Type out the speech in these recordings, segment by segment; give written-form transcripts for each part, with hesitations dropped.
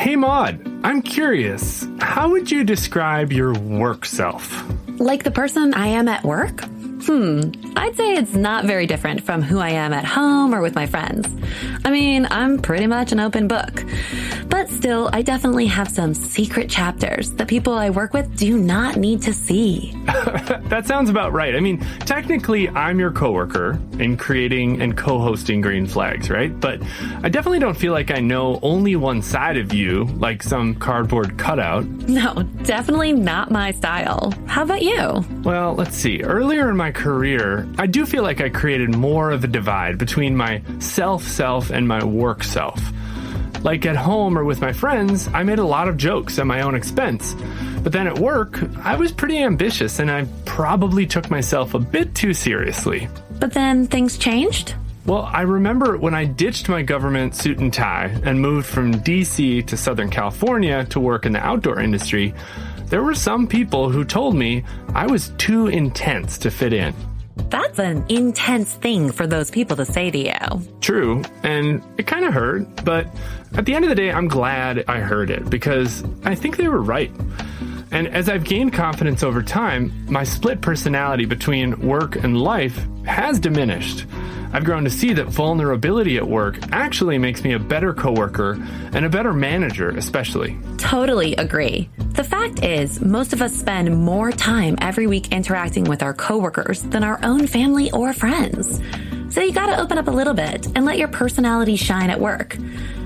Hey Maude, I'm curious, how would you describe your work self? Like the person I am at work? I'd say it's not very different from who I am at home or with my friends. I mean, I'm pretty much an open book. But still, I definitely have some secret chapters that people I work with do not need to see. That sounds about right. I mean, technically, I'm your coworker in creating and co-hosting Green Flags, right? But I definitely don't feel like I know only one side of you, like some cardboard cutout. No, definitely not my style. How about you? Well, let's see. Earlier in my career, I do feel like I created more of a divide between my self and my work self. Like at home or with my friends, I made a lot of jokes at my own expense. But then at work, I was pretty ambitious and I probably took myself a bit too seriously. But then things changed? Well, I remember when I ditched my government suit and tie and moved from DC to Southern California to work in the outdoor industry, there were some people who told me I was too intense to fit in. That's an intense thing for those people to say to you. True, and it kind of hurt, but at the end of the day, I'm glad I heard it because I think they were right. And as I've gained confidence over time, my split personality between work and life has diminished. I've grown to see that vulnerability at work actually makes me a better coworker and a better manager, especially. Totally agree. The fact is, most of us spend more time every week interacting with our coworkers than our own family or friends. So you gotta open up a little bit and let your personality shine at work.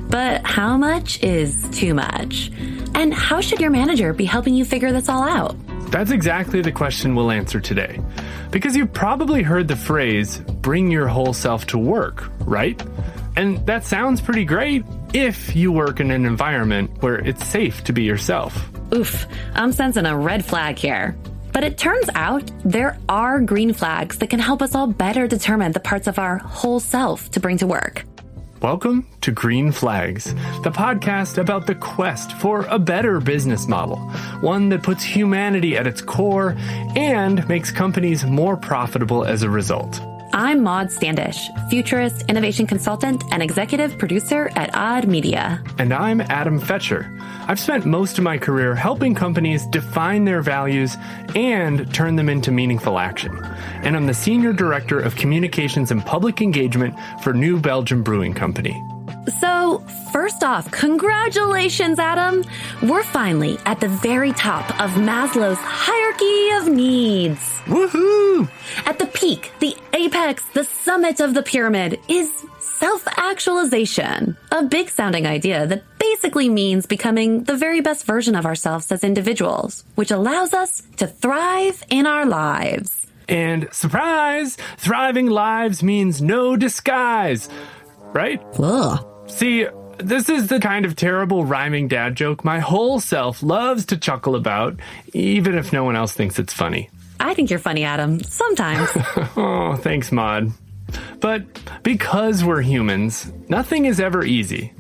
But how much is too much? And how should your manager be helping you figure this all out? That's exactly the question we'll answer today. Because you've probably heard the phrase, bring your whole self to work, right? And that sounds pretty great if you work in an environment where it's safe to be yourself. Oof, I'm sensing a red flag here. But it turns out there are green flags that can help us all better determine the parts of our whole self to bring to work. Welcome to Green Flags, the podcast about the quest for a better business model, one that puts humanity at its core and makes companies more profitable as a result. I'm Maude Standish, futurist, innovation consultant, and executive producer at Odd Media. And I'm Adam Fetcher. I've spent most of my career helping companies define their values and turn them into meaningful action. And I'm the Senior Director of Communications and Public Engagement for New Belgium Brewing Company. So, first off, congratulations, Adam. We're finally at the very top of Maslow's hierarchy of needs. Woohoo! At the peak, the apex, the summit of the pyramid is self-actualization, a big-sounding idea that basically means becoming the very best version of ourselves as individuals, which allows us to thrive in our lives. And surprise, thriving lives means no disguise, right? Ugh. See, this is the kind of terrible rhyming dad joke my whole self loves to chuckle about, even if no one else thinks it's funny. I think you're funny, Adam. Sometimes. Oh, thanks, Maude. But because we're humans, nothing is ever easy.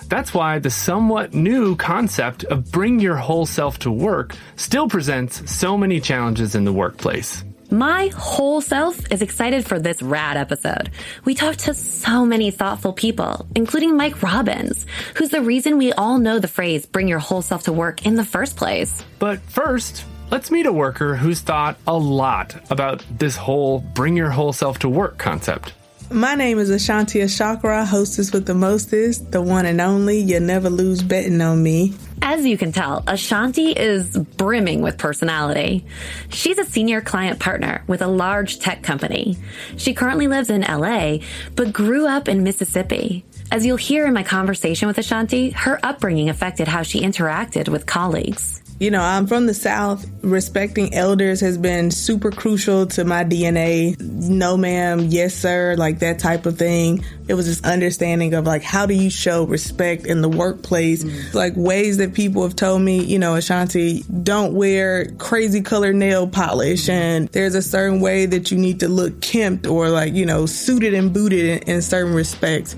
That's why the somewhat new concept of bring your whole self to work still presents so many challenges in the workplace. My whole self is excited for this rad episode. We talked to so many thoughtful people, including Mike Robbins, who's the reason we all know the phrase bring your whole self to work in the first place. But first, let's meet a worker who's thought a lot about this whole bring your whole self to work concept. My name is Ashanti Ashakra, hostess with the mostest, the one and only. You'll never lose betting on me. As you can tell, Ashanti is brimming with personality. She's a senior client partner with a large tech company. She currently lives in LA, but grew up in Mississippi. As you'll hear in my conversation with Ashanti, her upbringing affected how she interacted with colleagues. You know, I'm from the South. Respecting elders has been super crucial to my DNA. No, ma'am, yes, sir, like that type of thing. It was this understanding of like, how do you show respect in the workplace? Like ways that people have told me, you know, Ashanti, don't wear crazy colored nail polish. And there's a certain way that you need to look kempt or like, you know, suited and booted in certain respects.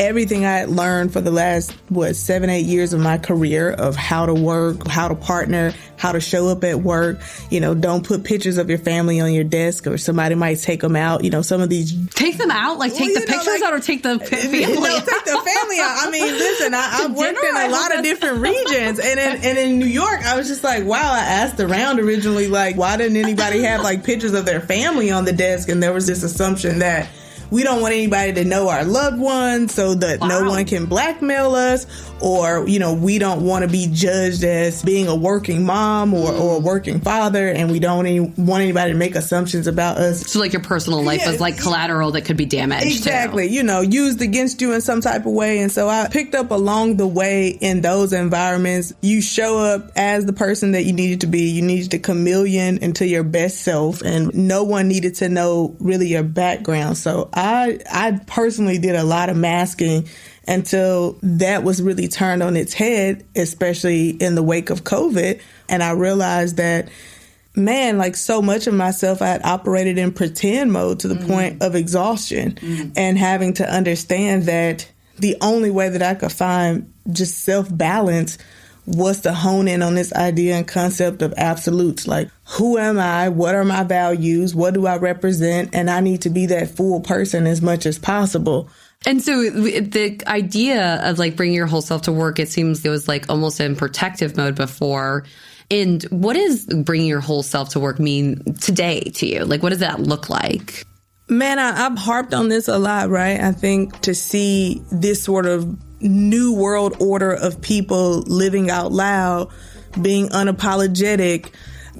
everything I had learned for the last, 7-8 years of my career of how to work, how to partner, how to show up at work. Don't put pictures of your family on your desk or somebody might take them out. Some of these... Take them out? Like take the pictures out or take the family out? No, take the family out. I mean, listen, I've worked in a lot of different regions. And in New York, I was just like, wow, I asked around originally, like, why didn't anybody have like pictures of their family on the desk? And there was this assumption that we don't want anybody to know our loved ones so that no one can blackmail us, or, we don't want to be judged as being a working mom or a working father, and we don't want anybody to make assumptions about us. So like your personal life is like collateral that could be damaged. Exactly. Too. Used against you in some type of way. And so I picked up along the way in those environments, you show up as the person that you needed to be. You needed to chameleon into your best self, and no one needed to know really your background. So I personally did a lot of masking until that was really turned on its head, especially in the wake of COVID. And I realized that, man, like so much of myself, I had operated in pretend mode to the point of exhaustion and having to understand that the only way that I could find just self-balance was to hone in on this idea and concept of absolutes. Like, who am I? What are my values? What do I represent? And I need to be that full person as much as possible. And so the idea of like bringing your whole self to work, it seems it was like almost in protective mode before. And what does bringing your whole self to work mean today to you? Like, what does that look like? Man, I've harped on this a lot, right? I think to see this sort of new world order of people living out loud, being unapologetic,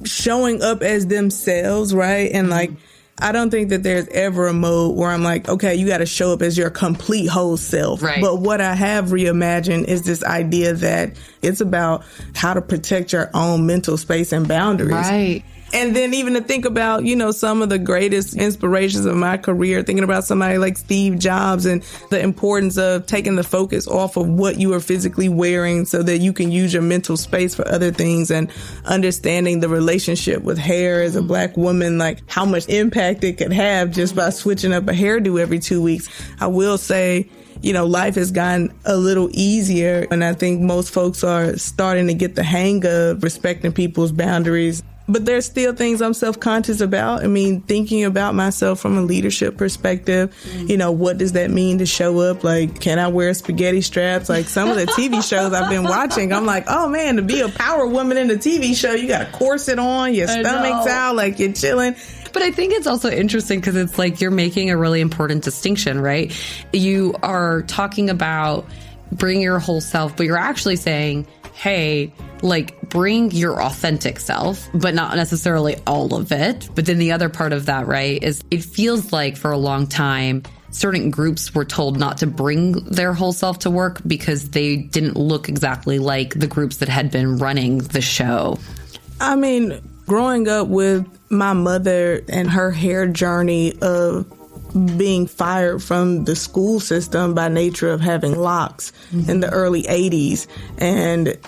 showing up as themselves, right? And like, I don't think that there's ever a mode where I'm like, okay, you got to show up as your complete whole self. Right. But what I have reimagined is this idea that it's about how to protect your own mental space and boundaries. Right. And then even to think about, some of the greatest inspirations of my career, thinking about somebody like Steve Jobs and the importance of taking the focus off of what you are physically wearing so that you can use your mental space for other things, and understanding the relationship with hair as a Black woman, like how much impact it could have just by switching up a hairdo every 2 weeks. I will say, life has gotten a little easier, and I think most folks are starting to get the hang of respecting people's boundaries. But there's still things I'm self-conscious about. I mean, thinking about myself from a leadership perspective, what does that mean to show up? Like, can I wear spaghetti straps? Like some of the TV shows I've been watching, I'm like, oh man, to be a power woman in a TV show, you got a corset on, your stomach's out, like you're chilling. But I think it's also interesting because it's like you're making a really important distinction, right? You are talking about bring your whole self, but you're actually saying, hey, like bring your authentic self, but not necessarily all of it. But then the other part of that, right, is it feels like for a long time, certain groups were told not to bring their whole self to work because they didn't look exactly like the groups that had been running the show. I mean, growing up with my mother and her hair journey of being fired from the school system by nature of having locks in the early 80s, and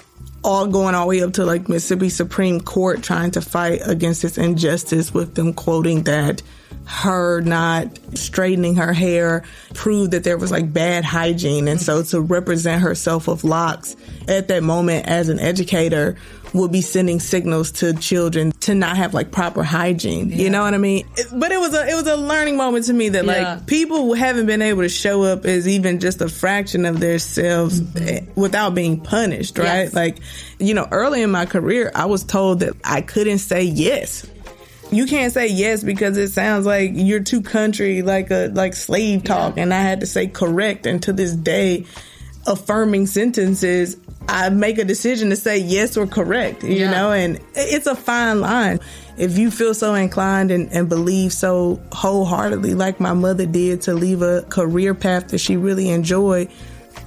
all going all the way up to like Mississippi Supreme Court trying to fight against this injustice with them quoting that her not straightening her hair proved that there was like bad hygiene. And so to represent herself with locks at that moment as an educator would be sending signals to children to not have like proper hygiene. Yeah. You know what I mean? But it was a learning moment to me that like people haven't been able to show up as even just a fraction of themselves without being punished, right? Yes. Like, early in my career, I was told that I couldn't say yes. You can't say yes because it sounds like you're too country, like slave talk. And I had to say correct. And to this day, affirming sentences, I make a decision to say yes or correct, you know, and it's a fine line. If you feel so inclined and believe so wholeheartedly, like my mother did, to leave a career path that she really enjoyed,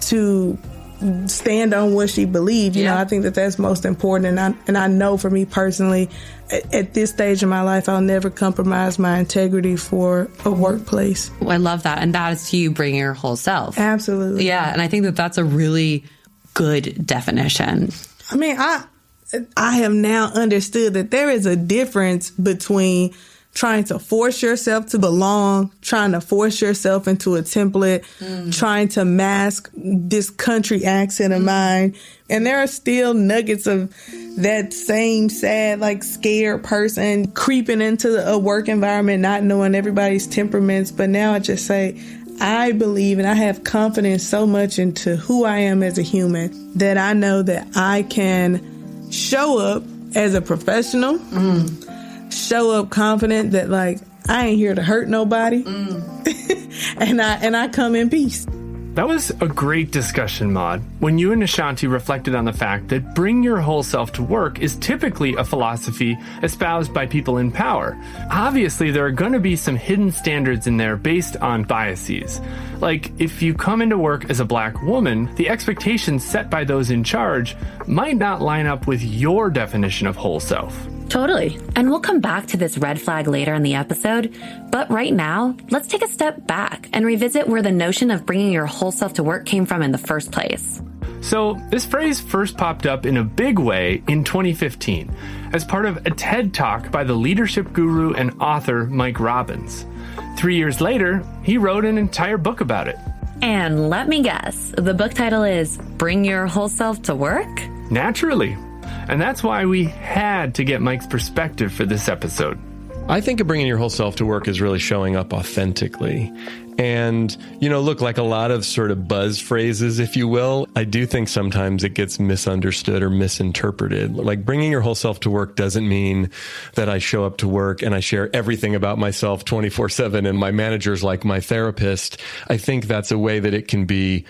to stand on what she believed, you know, I think that that's most important. And I know for me personally, at this stage in my life, I'll never compromise my integrity for a workplace. I love that. And that is you bringing your whole self. Absolutely. Yeah. And I think that that's a really good definition. I mean, I have now understood that there is a difference between trying to force yourself to belong, trying to force yourself into a template, trying to mask this country accent of mine. And there are still nuggets of that same sad, like scared person creeping into a work environment, not knowing everybody's temperaments. But now I just say, I believe and I have confidence so much into who I am as a human that I know that I can show up as a professional, show up confident that like I ain't here to hurt nobody, and I come in peace. That was a great discussion, Maude. When you and Ashanti reflected on the fact that bring your whole self to work is typically a philosophy espoused by people in power. Obviously, there are going to be some hidden standards in there based on biases. Like, if you come into work as a Black woman, the expectations set by those in charge might not line up with your definition of whole self. Totally. And we'll come back to this red flag later in the episode. But right now, let's take a step back and revisit where the notion of bringing your whole self to work came from in the first place. So this phrase first popped up in a big way in 2015 as part of a TED Talk by the leadership guru and author Mike Robbins. 3 years later, he wrote an entire book about it. And let me guess, the book title is Bring Your Whole Self to Work? Naturally. And that's why we had to get Mike's perspective for this episode. I think of bringing your whole self to work is really showing up authentically. And, look, like a lot of sort of buzz phrases, if you will, I do think sometimes it gets misunderstood or misinterpreted. Like bringing your whole self to work doesn't mean that I show up to work and I share everything about myself 24/7 and my manager's like my therapist. I think that's a way that it can be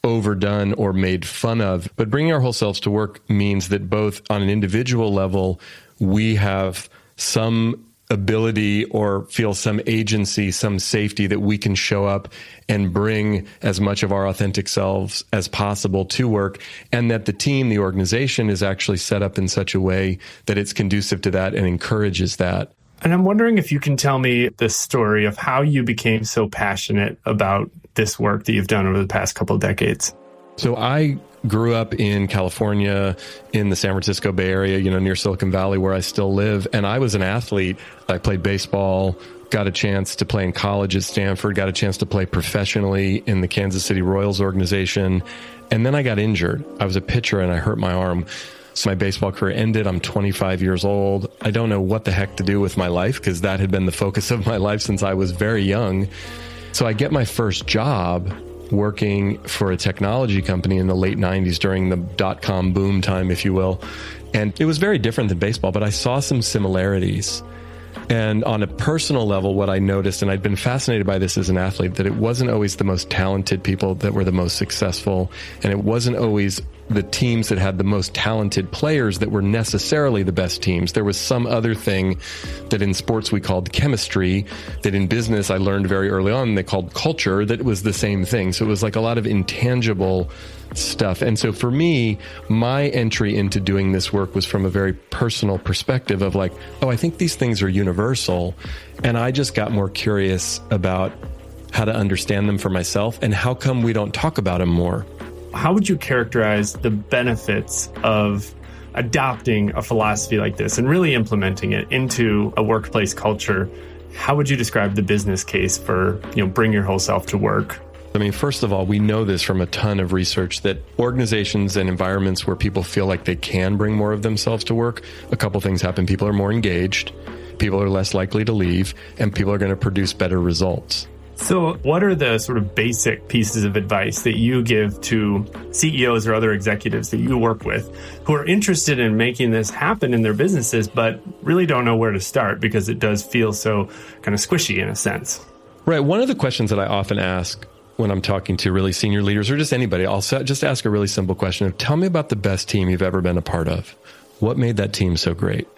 overdone or made fun of. But bringing our whole selves to work means that both on an individual level, we have some ability or feel some agency, some safety that we can show up and bring as much of our authentic selves as possible to work, and that the team, the organization is actually set up in such a way that it's conducive to that and encourages that. And I'm wondering if you can tell me the story of how you became so passionate about this work that you've done over the past couple of decades. So I grew up in California, in the San Francisco Bay Area, near Silicon Valley, where I still live. And I was an athlete. I played baseball, got a chance to play in college at Stanford, got a chance to play professionally in the Kansas City Royals organization. And then I got injured. I was a pitcher and I hurt my arm. So my baseball career ended. I'm 25 years old. I don't know what the heck to do with my life because that had been the focus of my life since I was very young. So I get my first job working for a technology company in the late 90s during the dot-com boom time, if you will. And it was very different than baseball, but I saw some similarities. And on a personal level, what I noticed, and I'd been fascinated by this as an athlete, that it wasn't always the most talented people that were the most successful, and it wasn't always the teams that had the most talented players that were necessarily the best teams. There was some other thing that in sports we called chemistry, that in business I learned very early on they called culture, that was the same thing. So it was like a lot of intangible stuff. And so for me, my entry into doing this work was from a very personal perspective of like, oh, I think these things are universal. And I just got more curious about how to understand them for myself and how come we don't talk about them more. How would you characterize the benefits of adopting a philosophy like this and really implementing it into a workplace culture? How would you describe the business case for, bring your whole self to work? I mean, first of all, we know this from a ton of research that organizations and environments where people feel like they can bring more of themselves to work, a couple things happen. People are more engaged, people are less likely to leave, and people are going to produce better results. So what are the sort of basic pieces of advice that you give to CEOs or other executives that you work with who are interested in making this happen in their businesses, but really don't know where to start because it does feel so kind of squishy in a sense? Right. One of the questions that I often ask when I'm talking to really senior leaders or just anybody, I'll just ask a really simple question of, tell me about the best team you've ever been a part of. What made that team so great?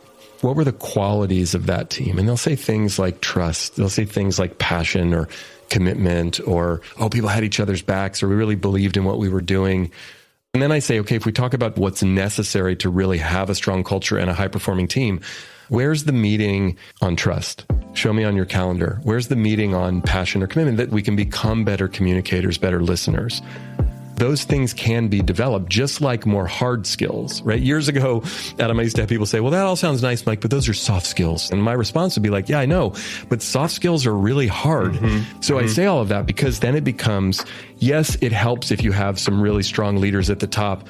What were the qualities of that team? And they'll say things like trust. They'll say things like passion or commitment or, oh, people had each other's backs or we really believed in what we were doing. And then I say, okay, if we talk about what's necessary to really have a strong culture and a high-performing team, where's the meeting on trust? Show me on your calendar. Where's the meeting on passion or commitment that we can become better communicators, better listeners? those things can be developed, just like more hard skills, right? Years ago, Adam, I used to have people say, well, that all sounds nice, Mike, but those are soft skills. And my response would be like, yeah, I know, but soft skills are really hard. So I say all of that because then it becomes, yes, it helps if you have some really strong leaders at the top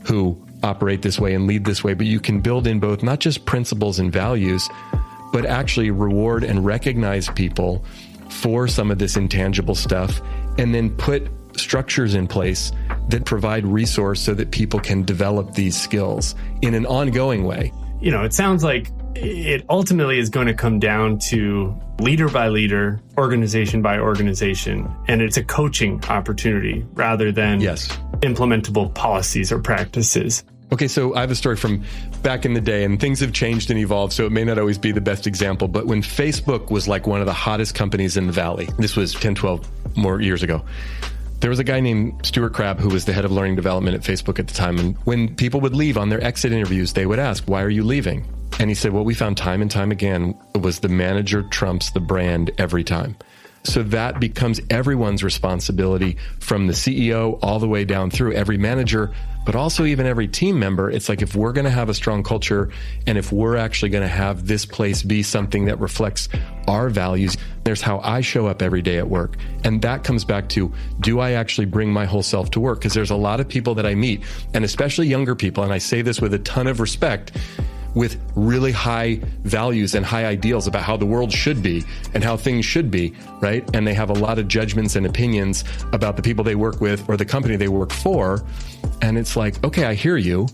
who operate this way and lead this way, but you can build in both not just principles and values, but actually reward and recognize people for some of this intangible stuff, and then put structures in place that provide resource so that people can develop these skills in an ongoing way. You know, it sounds like it ultimately is going to come down to leader by leader, organization by organization, and it's a coaching opportunity rather than implementable policies or practices. Okay, so I have a story from back in the day, and things have changed and evolved, so it may not always be the best example, but when Facebook was like one of the hottest companies in the Valley, this was 10, 12 more years ago, there was a guy named Stuart Crabb who was the head of learning development at Facebook at the time, and when people would leave on their exit interviews, they would ask, why are you leaving? And he said, what we found time and time again was the manager trumps the brand every time. So that becomes everyone's responsibility, from the CEO all the way down through every manager, but also even every team member. It's like, if we're going to have a strong culture and if we're actually going to have this place be something that reflects our values, there's how I show up every day at work. And that comes back to, do I actually bring my whole self to work? Because there's a lot of people that I meet, and especially younger people, and I say this with a ton of respect, with really high values and high ideals about how the world should be and how things should be, right? And they have a lot of judgments and opinions about the people they work with or the company they work for. And it's like, okay, I hear you.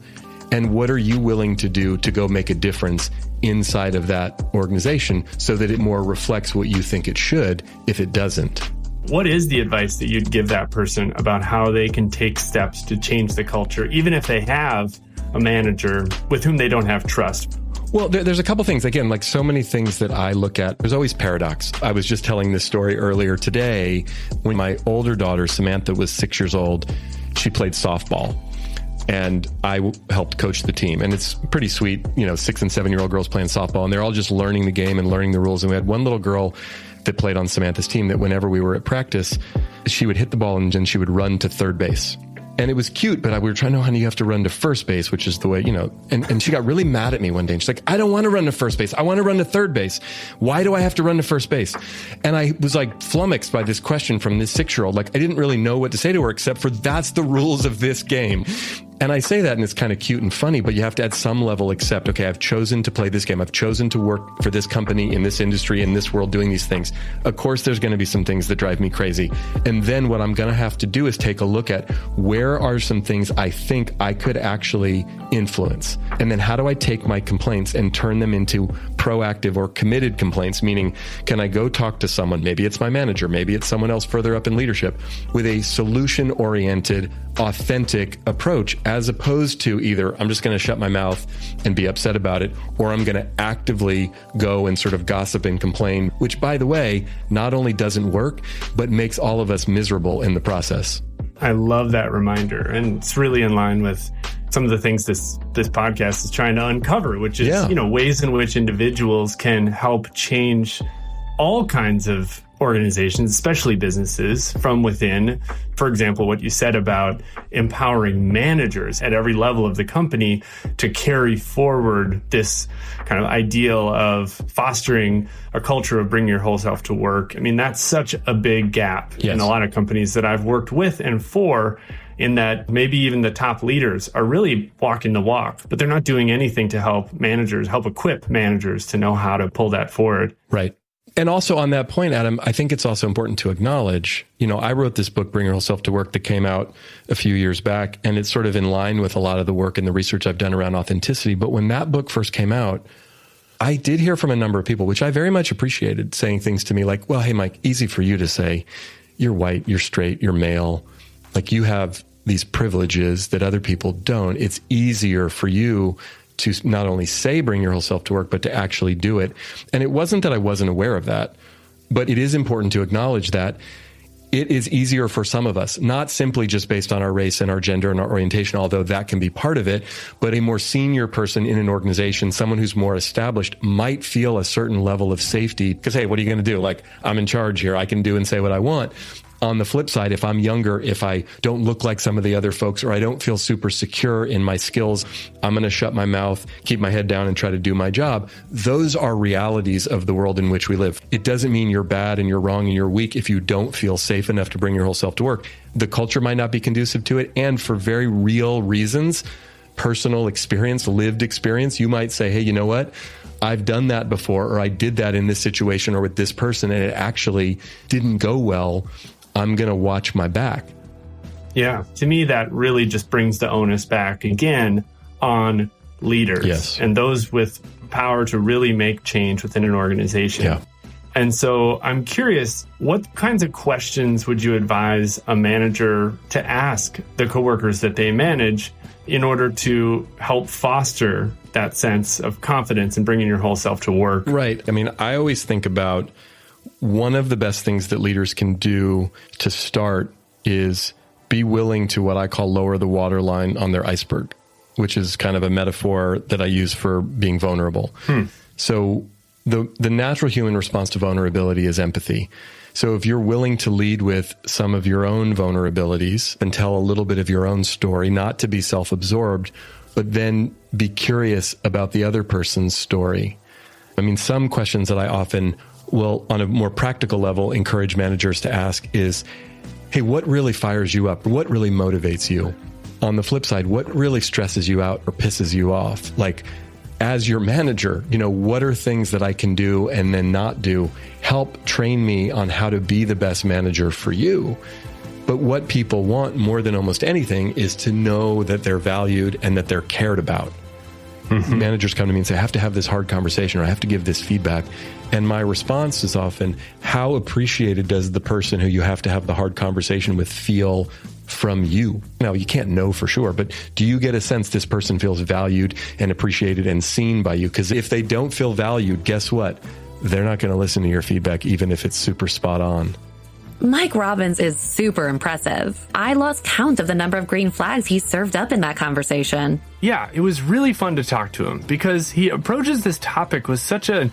And what are you willing to do to go make a difference inside of that organization so that it more reflects what you think it should if it doesn't? What is the advice that you'd give that person about how they can take steps to change the culture, even if they have a manager with whom they don't have trust? Well, there's a couple things. Again, like so many things that I look at, there's always paradox. I was just telling this story earlier today. When my older daughter, Samantha, was 6 years old, she played softball. And I helped coach the team. And it's pretty sweet, 6 and 7 year old girls playing softball. And they're all just learning the game and learning the rules. And we had one little girl that played on Samantha's team that whenever we were at practice, she would hit the ball and then she would run to third base. And it was cute, but we were trying to know, honey, you have to run to first base, which is the way, and she got really mad at me one day. And she's like, I don't want to run to first base. I want to run to third base. Why do I have to run to first base? And I was like flummoxed by this question from this 6-year-old. Like, I didn't really know what to say to her, except for that's the rules of this game. And I say that and it's kind of cute and funny, but you have to at some level accept, okay, I've chosen to play this game. I've chosen to work for this company in this industry, in this world, doing these things. Of course, there's going to be some things that drive me crazy. And then what I'm going to have to do is take a look at where are some things I think I could actually influence. And then how do I take my complaints and turn them into proactive or committed complaints? Meaning, can I go talk to someone? Maybe it's my manager. Maybe it's someone else further up in leadership with a solution-oriented, authentic approach, as opposed to either I'm just going to shut my mouth and be upset about it, or I'm going to actively go and sort of gossip and complain, which, by the way, not only doesn't work, but makes all of us miserable in the process. I love that reminder. And it's really in line with some of the things this podcast is trying to uncover, which is, ways in which individuals can help change all kinds of organizations, especially businesses, from within. For example, what you said about empowering managers at every level of the company to carry forward this kind of ideal of fostering a culture of bring your whole self to work. I mean, that's such a big gap in a lot of companies that I've worked with and for, in that maybe even the top leaders are really walking the walk, but they're not doing anything to help equip managers to know how to pull that forward. Right. And also on that point, Adam, I think it's also important to acknowledge, I wrote this book, Bring Your Whole Self to Work, that came out a few years back, and it's sort of in line with a lot of the work and the research I've done around authenticity. But when that book first came out, I did hear from a number of people, which I very much appreciated, saying things to me like, well, hey, Mike, easy for you to say, you're white, you're straight, you're male, like you have these privileges that other people don't. It's easier for you to not only say bring your whole self to work, but to actually do it. And it wasn't that I wasn't aware of that, but it is important to acknowledge that it is easier for some of us, not simply just based on our race and our gender and our orientation, although that can be part of it, but a more senior person in an organization, someone who's more established, might feel a certain level of safety because, hey, what are you going to do? Like, I'm in charge here. I can do and say what I want. On the flip side, if I'm younger, if I don't look like some of the other folks, or I don't feel super secure in my skills, I'm going to shut my mouth, keep my head down, and try to do my job. Those are realities of the world in which we live. It doesn't mean you're bad and you're wrong and you're weak if you don't feel safe enough to bring your whole self to work. The culture might not be conducive to it, and for very real reasons, personal experience, lived experience, you might say, hey, you know what? I've done that before, or I did that in this situation or with this person, and it actually didn't go well. I'm going to watch my back. Yeah. To me, that really just brings the onus back again on leaders and those with power to really make change within an organization. Yeah. And so I'm curious, what kinds of questions would you advise a manager to ask the coworkers that they manage in order to help foster that sense of confidence and bringing your whole self to work? Right. I mean, I always think about one of the best things that leaders can do to start is be willing to what I call lower the waterline on their iceberg, which is kind of a metaphor that I use for being vulnerable. So the natural human response to vulnerability is empathy. So if you're willing to lead with some of your own vulnerabilities and tell a little bit of your own story, not to be self-absorbed, but then be curious about the other person's story. I mean, some questions that I often will, on a more practical level, encourage managers to ask is, hey, what really fires you up? What really motivates you? On the flip side, what really stresses you out or pisses you off? Like, as your manager, what are things that I can do and then not do? Help train me on how to be the best manager for you. But what people want more than almost anything is to know that they're valued and that they're cared about. Managers come to me and say, I have to have this hard conversation, or I have to give this feedback. And my response is often, how appreciated does the person who you have to have the hard conversation with feel from you? Now, you can't know for sure, but do you get a sense this person feels valued and appreciated and seen by you? Because if they don't feel valued, guess what? They're not going to listen to your feedback, even if it's super spot on. Mike Robbins is super impressive. I lost count of the number of green flags he served up in that conversation. Yeah, it was really fun to talk to him because he approaches this topic with such a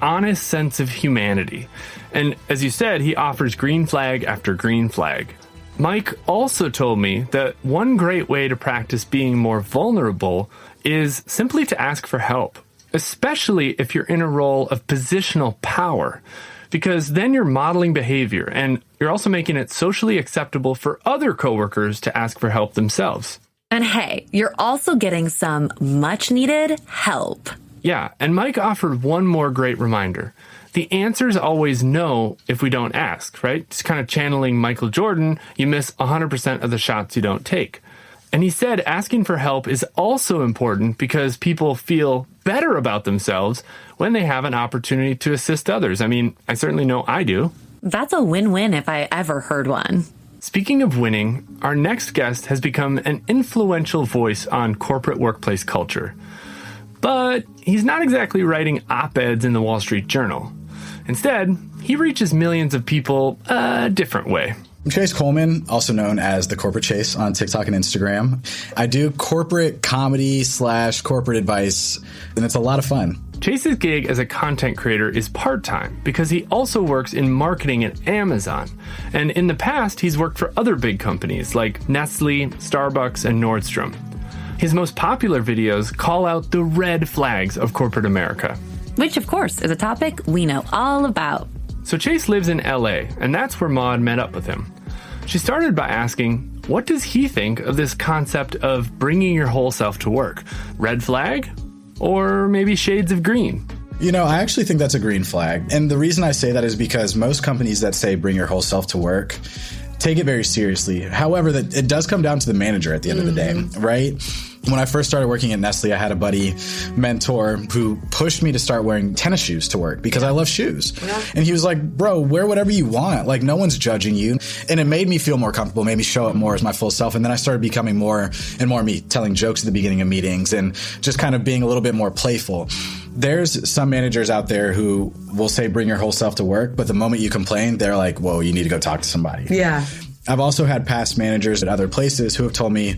honest sense of humanity. And as you said, he offers green flag after green flag. Mike also told me that one great way to practice being more vulnerable is simply to ask for help, especially if you're in a role of positional power. Because then you're modeling behavior and you're also making it socially acceptable for other coworkers to ask for help themselves. And hey, you're also getting some much needed help. Yeah, and Mike offered one more great reminder. The answer is always no if we don't ask, right? Just kind of channeling Michael Jordan, you miss 100% of the shots you don't take. And he said asking for help is also important because people feel better about themselves when they have an opportunity to assist others. I mean, I certainly know I do. That's a win-win if I ever heard one. Speaking of winning, our next guest has become an influential voice on corporate workplace culture. But he's not exactly writing op-eds in the Wall Street Journal. Instead, he reaches millions of people a different way. I'm Chase Coleman, also known as the Corporate Chase on TikTok and Instagram. I do corporate comedy / corporate advice, and it's a lot of fun. Chase's gig as a content creator is part-time because he also works in marketing at Amazon. And in the past, he's worked for other big companies like Nestle, Starbucks, and Nordstrom. His most popular videos call out the red flags of corporate America. Which, of course, is a topic we know all about. So Chase lives in LA, and that's where Maude met up with him. She started by asking, what does he think of this concept of bringing your whole self to work? Red flag? Or maybe shades of green? I actually think that's a green flag. And the reason I say that is because most companies that say bring your whole self to work take it very seriously. However, that it does come down to the manager at the end of the day, right? When I first started working at Nestle, I had a buddy mentor who pushed me to start wearing tennis shoes to work because I love shoes. Yeah. And he was like, bro, wear whatever you want. Like, no one's judging you. And it made me feel more comfortable, made me show up more as my full self. And then I started becoming more and more me, telling jokes at the beginning of meetings and just kind of being a little bit more playful. There's some managers out there who will say, bring your whole self to work. But the moment you complain, they're like, whoa, you need to go talk to somebody. Yeah. I've also had past managers at other places who have told me,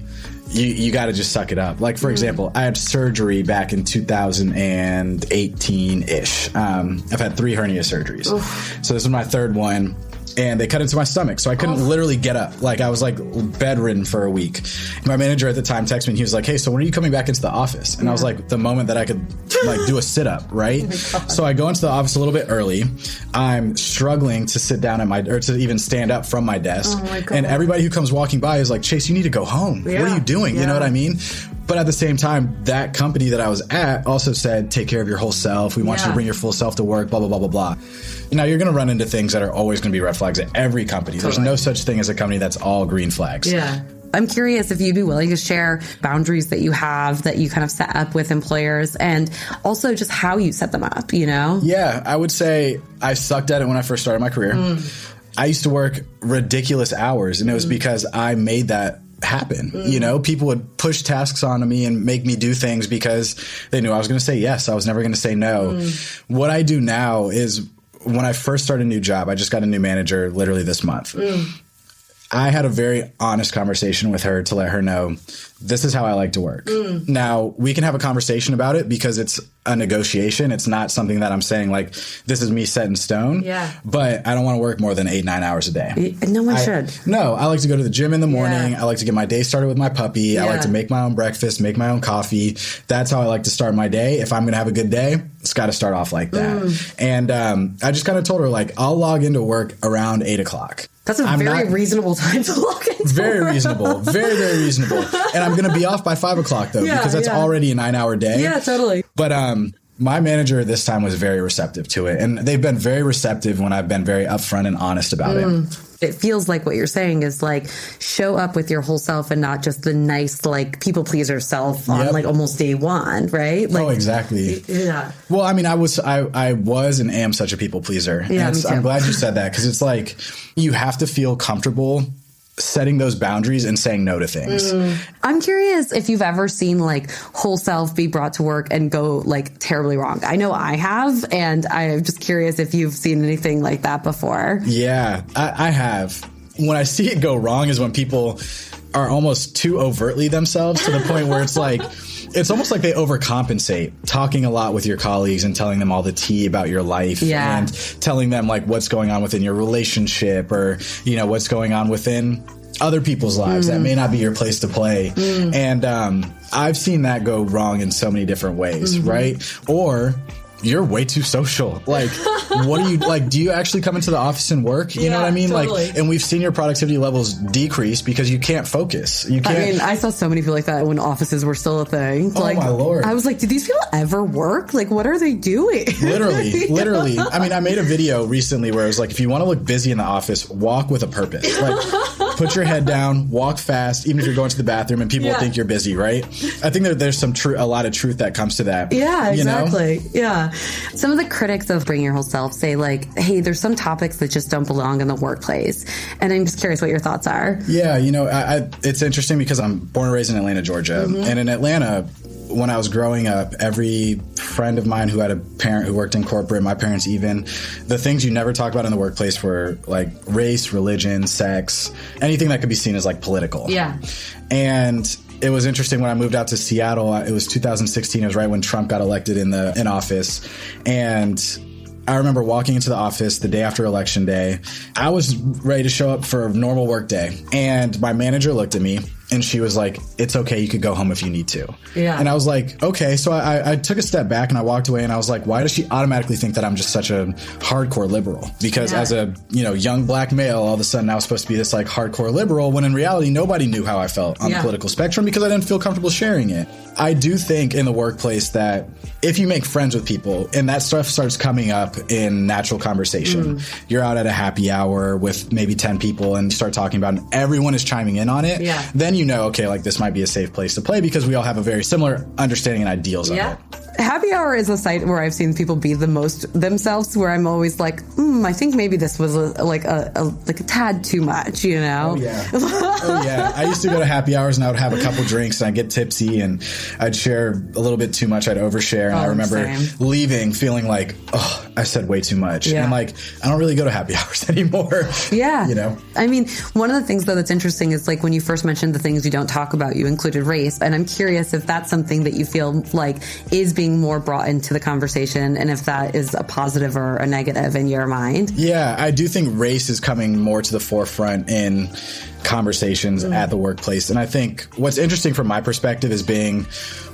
you got to just suck it up. Like, for example, I had surgery back in 2018-ish. I've had 3 hernia surgeries. Oof. So this is my 3rd one. and they cut into my stomach. So I couldn't literally get up. Like I was like bedridden for a week. My manager at the time texted me and he was like, hey, so when are you coming back into the office? And I was like, the moment that I could like do a sit up, right? So I go into the office a little bit early. I'm struggling to sit down or to even stand up from my desk. And everybody who comes walking by is like, Chase, you need to go home. What are you doing? You know what I mean? But at the same time, that company that I was at also said, take care of your whole self. We want you to bring your full self to work, blah, blah, blah, blah, blah. Now, you're going to run into things that are always going to be red flags at every company. There's no such thing as a company that's all green flags. Yeah. I'm curious if you'd be willing to share boundaries that you have that you kind of set up with employers and also just how you set them up, you know? Yeah, I would say I sucked at it when I first started my career. I used to work ridiculous hours, and it was because I made that happen. You know, people would push tasks onto me and make me do things because they knew I was going to say yes. I was never going to say no. What I do now is when I first start a new job, I just got a new manager literally this month. I had a very honest conversation with her to let her know this is how I like to work. Now, we can have a conversation about it because it's a negotiation. It's not something that I'm saying like, this is me set in stone. But I don't want to work more than 8-9 hours a day. No one should. No, I like to go to the gym in the morning. I like to get my day started with my puppy. I like to make my own breakfast, make my own coffee. That's how I like to start my day. If I'm going to have a good day, it's got to start off like that. And I just kind of told her, like, I'll log into work around 8 o'clock. That's a very reasonable time to log in. Very reasonable. Very, very reasonable. And I'm going to be off by 5 o'clock, though, because that's already a 9-hour day. Yeah, totally. But my manager this time was very receptive to it. And they've been very receptive when I've been very upfront and honest about it. It feels like what you're saying is like show up with your whole self and not just the nice like people pleaser self on like almost day one, right? Like, exactly. Yeah. Well, I mean, I was and am such a people pleaser. Yeah, and me too. I'm glad you said that because it's like you have to feel comfortable setting those boundaries and saying no to things. I'm curious if you've ever seen like whole self be brought to work and go like terribly wrong. I know I have, and I'm just curious if you've seen anything like that before. Yeah, I have. When I see it go wrong is when people are almost too overtly themselves to the point where it's like, it's almost like they overcompensate, talking a lot with your colleagues and telling them all the tea about your life and telling them like what's going on within your relationship or, you know, what's going on within other people's lives that may not be your place to play. And I've seen that go wrong in so many different ways, right? Or you're way too social. Like, what are you like? Do you actually come into the office and work? You know what I mean? Totally. Like, and we've seen your productivity levels decrease because you can't focus. You can't. I mean, I saw so many people like that when offices were still a thing. Oh, like, my Lord. I was like, do these people ever work? Like, what are they doing? Literally. I mean, I made a video recently where it was like, if you want to look busy in the office, walk with a purpose. Like, put your head down, walk fast, even if you're going to the bathroom and people will think you're busy, right? I think that there's a lot of truth that comes to that. Yeah, exactly. You know? Yeah. Some of the critics of Bring Your Whole Self say like, hey, there's some topics that just don't belong in the workplace. And I'm just curious what your thoughts are. Yeah, you know, it's interesting because I'm born and raised in Atlanta, Georgia. And in Atlanta, when I was growing up, every friend of mine who had a parent who worked in corporate, my parents even, the things you never talk about in the workplace were like race, religion, sex, anything that could be seen as like political. Yeah. And it was interesting when I moved out to Seattle. It was 2016. It was right when Trump got elected in office. And I remember walking into the office the day after Election Day. I was ready to show up for a normal work day. And my manager looked at me and she was like, it's okay, you could go home if you need to. Yeah. And I was like, okay. So I took a step back and I walked away and I was like, why does she automatically think that I'm just such a hardcore liberal? Because as a, you know, young black male, all of a sudden I was supposed to be this like hardcore liberal when in reality, nobody knew how I felt on the political spectrum because I didn't feel comfortable sharing it. I do think in the workplace that if you make friends with people and that stuff starts coming up in natural conversation, you're out at a happy hour with maybe 10 people and you start talking about it and everyone is chiming in on it, then you know, okay, like this might be a safe place to play because we all have a very similar understanding and ideals of it. Happy hour is a site where I've seen people be the most themselves, where I'm always like, I think maybe this was a tad too much, you know? Oh yeah. I used to go to happy hours and I would have a couple drinks and I'd get tipsy and I'd share a little bit too much. I'd overshare. And I remember leaving feeling like, oh, I said way too much. And I'm like, I don't really go to happy hours anymore. Yeah. You know? I mean, one of the things though that's interesting is like when you first mentioned the things you don't talk about, you included race. And I'm curious if that's something that you feel like is being being more brought into the conversation, and if that is a positive or a negative in your mind? Yeah, I do think race is coming more to the forefront in conversations at the workplace. And I think what's interesting from my perspective is being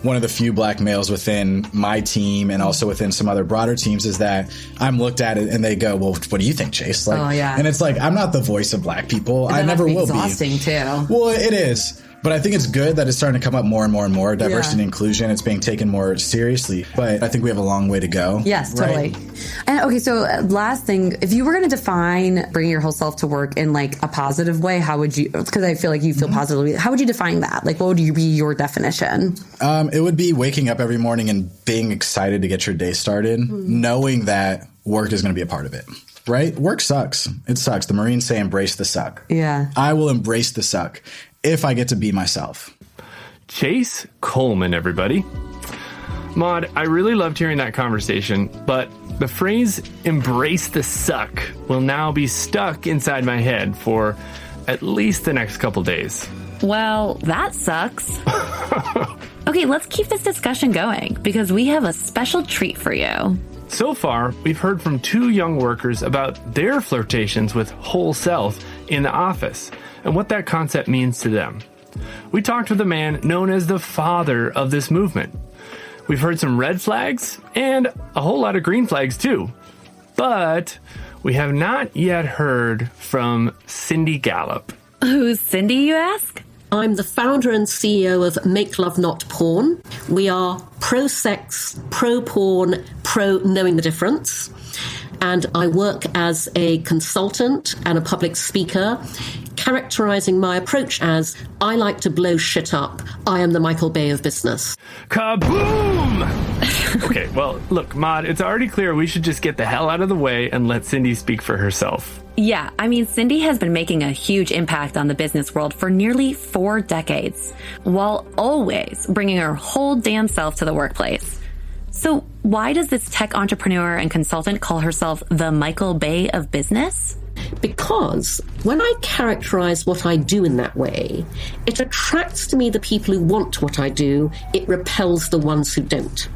one of the few black males within my team and also within some other broader teams is that I'm looked at it and they go, well, what do you think, Chase? Like, oh, yeah. And it's like, I'm not the voice of black people. I never will be. Exhausting too. Well, it is. But I think it's good that it's starting to come up more and more and more. Diversity and inclusion, it's being taken more seriously. But I think we have a long way to go. Yes, totally. Right? And okay, so last thing, if you were going to define bringing your whole self to work in like a positive way, how would you, because I feel like you feel positively, how would you define that? Like, what would be your definition? It would be waking up every morning and being excited to get your day started, knowing that work is going to be a part of it. Right? Work sucks. It sucks. The Marines say embrace the suck. Yeah. I will embrace the suck if I get to be myself. Chase Coleman, everybody. Maude, I really loved hearing that conversation, but the phrase embrace the suck will now be stuck inside my head for at least the next couple days. Well, that sucks. Okay, let's keep this discussion going because we have a special treat for you. So far, we've heard from 2 young workers about their flirtations with whole self in the office and what that concept means to them. We talked with a man known as the father of this movement. We've heard some red flags and a whole lot of green flags too. But we have not yet heard from Cindy Gallup. Who's Cindy, you ask? I'm the founder and CEO of Make Love Not Porn. We are pro-sex, pro-porn, pro-knowing the difference. And I work as a consultant and a public speaker, characterizing my approach as, I like to blow shit up. I am the Michael Bay of business. Kaboom! Okay, well, look, Maude, it's already clear we should just get the hell out of the way and let Cindy speak for herself. Yeah, I mean, Cindy has been making a huge impact on the business world for nearly 4 decades, while always bringing her whole damn self to the workplace. So why does this tech entrepreneur and consultant call herself the Michael Bay of business? Because when I characterize what I do in that way, it attracts to me the people who want what I do. It repels the ones who don't.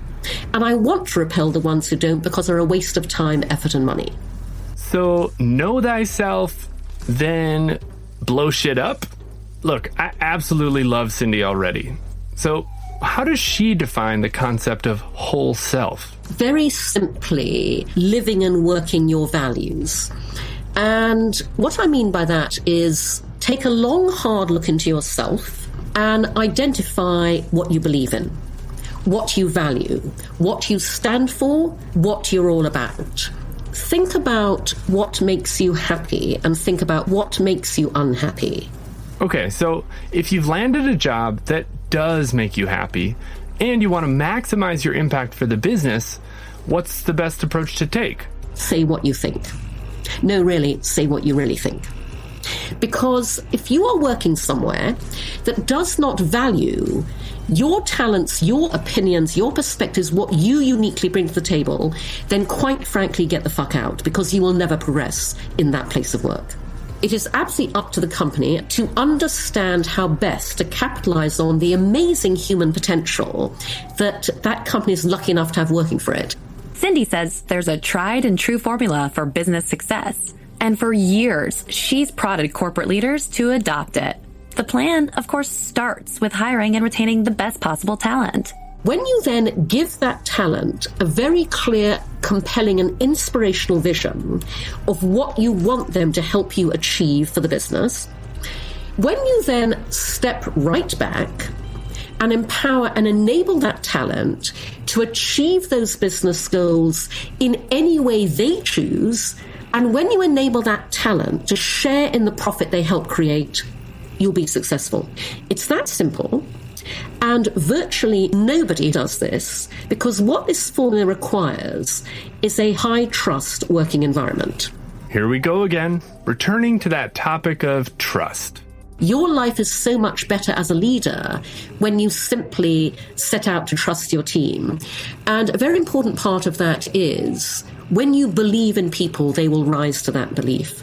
And I want to repel the ones who don't because they're a waste of time, effort, and money. So know thyself, then blow shit up? Look, I absolutely love Cindy already. So how does she define the concept of whole self? Very simply, living and working your values. And what I mean by that is take a long, hard look into yourself and identify what you believe in, what you value, what you stand for, what you're all about. Think about what makes you happy and think about what makes you unhappy. Okay, so if you've landed a job that does make you happy and you want to maximize your impact for the business, what's the best approach to take? Say what you think. No, really, say what you really think. Because if you are working somewhere that does not value your talents, your opinions, your perspectives, what you uniquely bring to the table, then quite frankly, get the fuck out, because you will never progress in that place of work. It is absolutely up to the company to understand how best to capitalize on the amazing human potential that that company is lucky enough to have working for it. Cindy says there's a tried and true formula for business success. And for years, she's prodded corporate leaders to adopt it. The plan, of course, starts with hiring and retaining the best possible talent. When you then give that talent a very clear, compelling and inspirational vision of what you want them to help you achieve for the business, when you then step right back and empower and enable that talent to achieve those business goals in any way they choose, and when you enable that talent to share in the profit they help create, you'll be successful. It's that simple. And virtually nobody does this because what this formula requires is a high trust working environment. Here we go again, returning to that topic of trust. Your life is so much better as a leader when you simply set out to trust your team. And a very important part of that is when you believe in people, they will rise to that belief.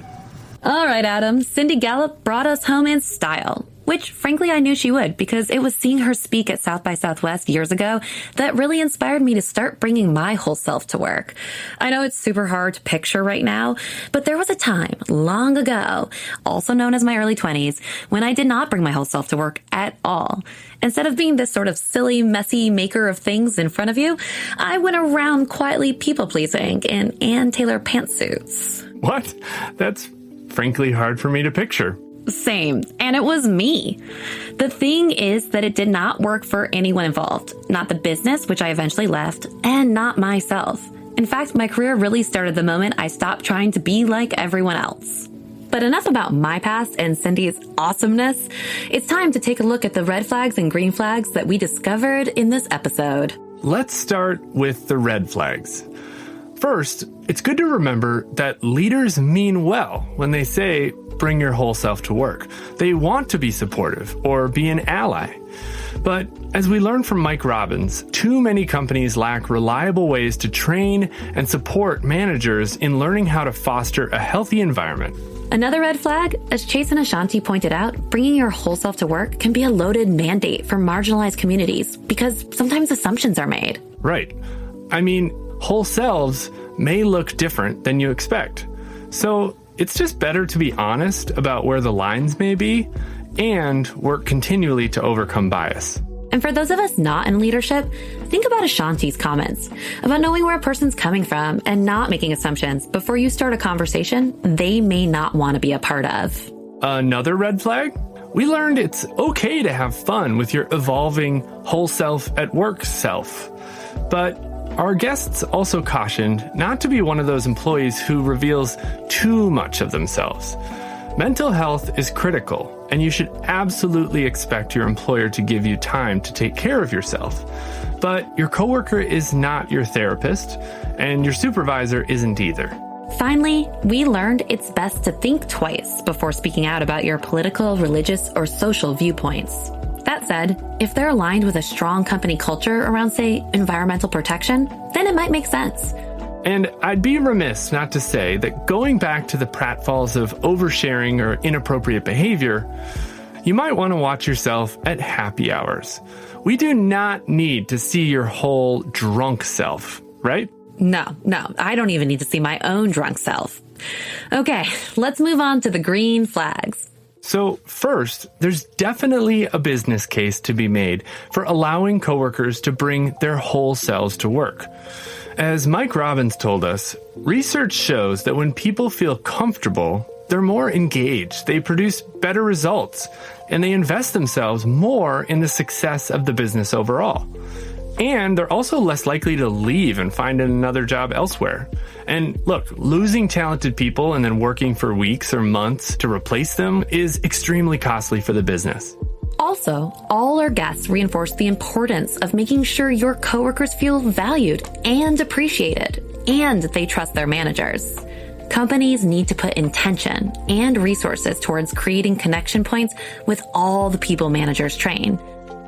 All right, Adam. Cindy Gallup brought us home in style. which frankly I knew she would because it was seeing her speak at South by Southwest years ago that really inspired me to start bringing my whole self to work. I know it's super hard to picture right now, but there was a time long ago, also known as my early 20s, when I did not bring my whole self to work at all. Instead of being this sort of silly, messy maker of things in front of you, I went around quietly people-pleasing in Ann Taylor pantsuits. What? That's frankly hard for me to picture. Same. And it was me. The thing is that it did not work for anyone involved. Not the business, which I eventually left, and not myself. In fact, my career really started the moment I stopped trying to be like everyone else. But enough about my past and Cindy's awesomeness. It's time to take a look at the red flags and green flags that we discovered in this episode. Let's start with the red flags. First, it's good to remember that leaders mean well when they say, bring your whole self to work. They want to be supportive or be an ally. But as we learned from Mike Robbins, too many companies lack reliable ways to train and support managers in learning how to foster a healthy environment. Another red flag, as Chase and Ashanti pointed out, bringing your whole self to work can be a loaded mandate for marginalized communities because sometimes assumptions are made. Right. I mean, whole selves may look different than you expect. So it's just better to be honest about where the lines may be and work continually to overcome bias. And for those of us not in leadership, think about Ashanti's comments about knowing where a person's coming from and not making assumptions before you start a conversation they may not want to be a part of. Another red flag? We learned it's okay to have fun with your evolving whole self at work self. But our guests also cautioned not to be one of those employees who reveals too much of themselves. Mental health is critical, and you should absolutely expect your employer to give you time to take care of yourself. But your coworker is not your therapist, and your supervisor isn't either. Finally, we learned it's best to think twice before speaking out about your political, religious, or social viewpoints. That said, if they're aligned with a strong company culture around, say, environmental protection, then it might make sense. And I'd be remiss not to say that going back to the pratfalls of oversharing or inappropriate behavior, you might want to watch yourself at happy hours. We do not need to see your whole drunk self, right? No, I don't even need to see my own drunk self. Okay, let's move on to the green flags. So first, there's definitely a business case to be made for allowing coworkers to bring their whole selves to work. As Mike Robbins told us, research shows that when people feel comfortable, they're more engaged, they produce better results, and they invest themselves more in the success of the business overall. And they're also less likely to leave and find another job elsewhere. And look, losing talented people and then working for weeks or months to replace them is extremely costly for the business. Also, all our guests reinforce the importance of making sure your coworkers feel valued and appreciated, and they trust their managers. Companies need to put intention and resources towards creating connection points with all the people managers train.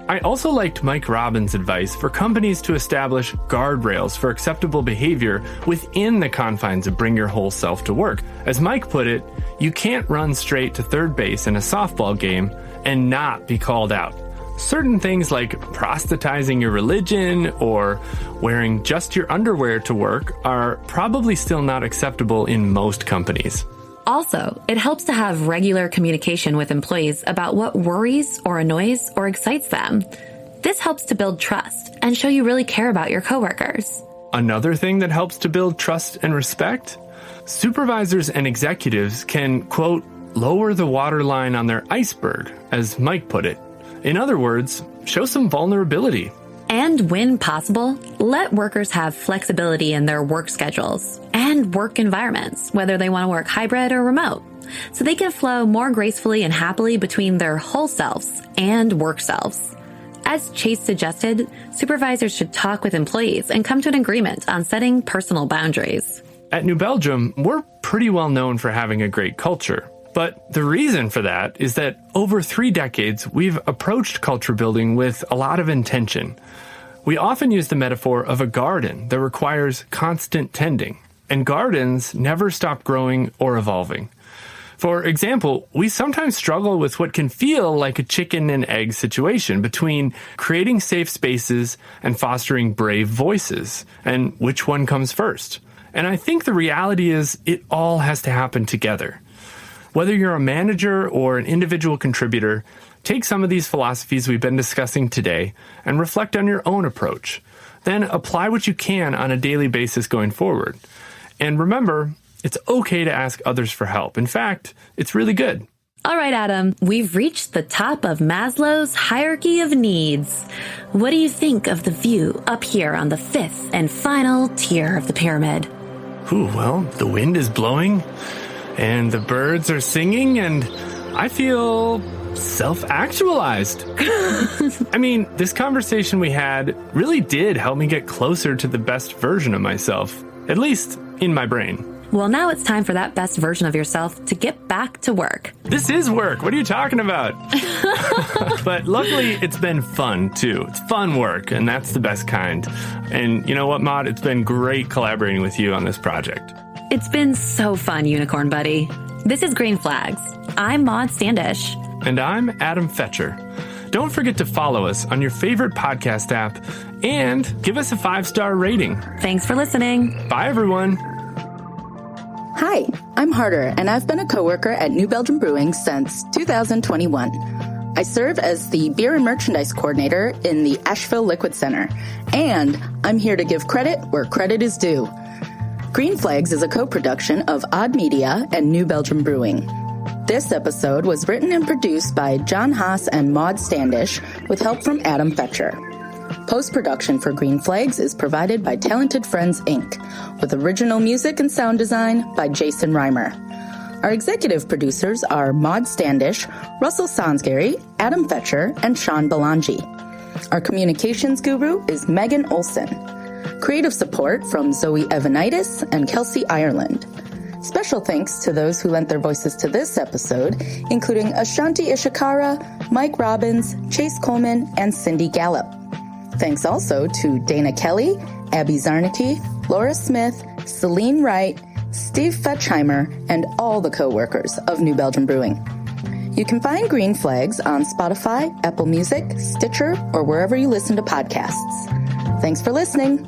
I also liked Mike Robbins' advice for companies to establish guardrails for acceptable behavior within the confines of bring your whole self to work. As Mike put it, you can't run straight to third base in a softball game and not be called out. Certain things like proselytizing your religion or wearing just your underwear to work are probably still not acceptable in most companies. Also, it helps to have regular communication with employees about what worries or annoys or excites them. This helps to build trust and show you really care about your coworkers. Another thing that helps to build trust and respect? Supervisors and executives can, quote, lower the waterline on their iceberg, as Mike put it. In other words, show some vulnerability. And when possible, let workers have flexibility in their work schedules and work environments, whether they want to work hybrid or remote, so they can flow more gracefully and happily between their whole selves and work selves. As Chase suggested, supervisors should talk with employees and come to an agreement on setting personal boundaries. At New Belgium, we're pretty well known for having a great culture. But the reason for that is that over 3 decades, we've approached culture building with a lot of intention. We often use the metaphor of a garden that requires constant tending, and gardens never stop growing or evolving. For example, we sometimes struggle with what can feel like a chicken and egg situation between creating safe spaces and fostering brave voices, and which one comes first. And I think the reality is it all has to happen together. Whether you're a manager or an individual contributor, take some of these philosophies we've been discussing today and reflect on your own approach. Then apply what you can on a daily basis going forward. And remember, it's okay to ask others for help. In fact, it's really good. All right, Adam, we've reached the top of Maslow's hierarchy of needs. What do you think of the view up here on the fifth and final tier of the pyramid? Ooh, well, the wind is blowing and the birds are singing and I feel self-actualized. I mean, this conversation we had really did help me get closer to the best version of myself, at least in my brain. Well, now it's time for that best version of yourself to get back to work. This is work. What are you talking about? But luckily, it's been fun, too. It's fun work, and that's the best kind. And you know what, Maude? It's been great collaborating with you on this project. It's been so fun, Unicorn Buddy. This is Green Flags. I'm Maude Standish. And I'm Adam Fetcher. Don't forget to follow us on your favorite podcast app and give us a 5-star rating. Thanks for listening. Bye, everyone. Hi, I'm Harder, and I've been a coworker at New Belgium Brewing since 2021. I serve as the Beer and Merchandise Coordinator in the Asheville Liquid Center, and I'm here to give credit where credit is due. Green Flags is a co-production of Odd Media and New Belgium Brewing. This episode was written and produced by John Haas and Maude Standish with help from Adam Fetcher. Post-production for Green Flags is provided by Talented Friends, Inc., with original music and sound design by Jason Reimer. Our executive producers are Maude Standish, Russell Sansgary, Adam Fetcher, and Sean Belangi. Our communications guru is Megan Olson. Creative support from Zoe Evanitis and Kelsey Ireland. Special thanks to those who lent their voices to this episode, including Ashanti Ishikara, Mike Robbins, Chase Coleman, and Cindy Gallup. Thanks also to Dana Kelly, Abby Zarnicki, Laura Smith, Celine Wright, Steve Fetchheimer, and all the co-workers of New Belgium Brewing. You can find Green Flags on Spotify, Apple Music, Stitcher, or wherever you listen to podcasts. Thanks for listening.